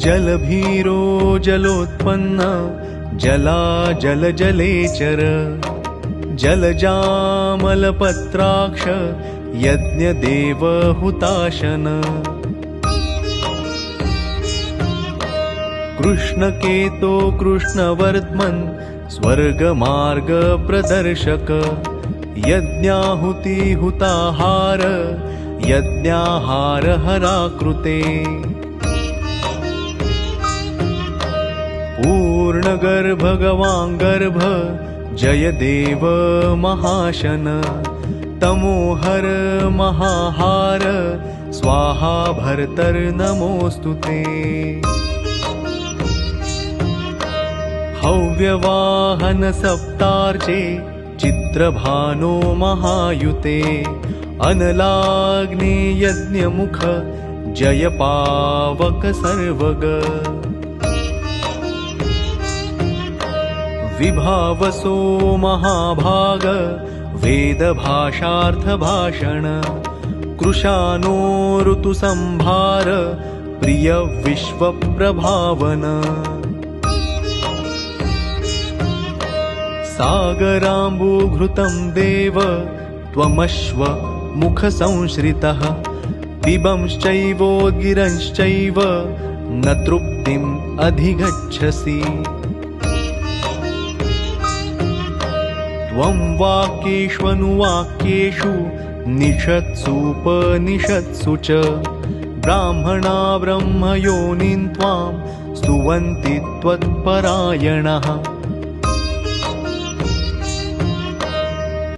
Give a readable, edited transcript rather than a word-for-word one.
जलभीरो जलोत्पन्न जलेचर जलजामलपत्राक्ष यज्ञदेवहुताशन कृष्णकेतो कृष्णवर्धमन् स्वर्गमार्गप्रदर्शक यज्ञाहुतिहुताहार यज्ञाहारहराकृते पूर्णगर्भगवाङ्गर्भ जयदेव महाशन तमोहर महाहार स्वाहा भर्तर्नमोऽस्तु ते हव्यवाहन सप्तार्चे चित्रभानो महायुते अनलाग्ने यज्ञमुख जय पावक सर्वग विभावसो महाभाग वेदभाषार्थभाषण कृशानो ऋतुसंभार प्रिय विश्वप्रभावन सागराम्बुघृतं देव त्वमश्व मुखसंश्रितः पिबंश्चैवोद्गिरंश्चैव न तृप्तिम् अधिगच्छसि त्वं वाक्येष्वनुवाक्येषु निषत्सूपनिषत्सु च ब्राह्मणा ब्रह्मयोनिं त्वां स्तुवन्ति त्वत्परायणः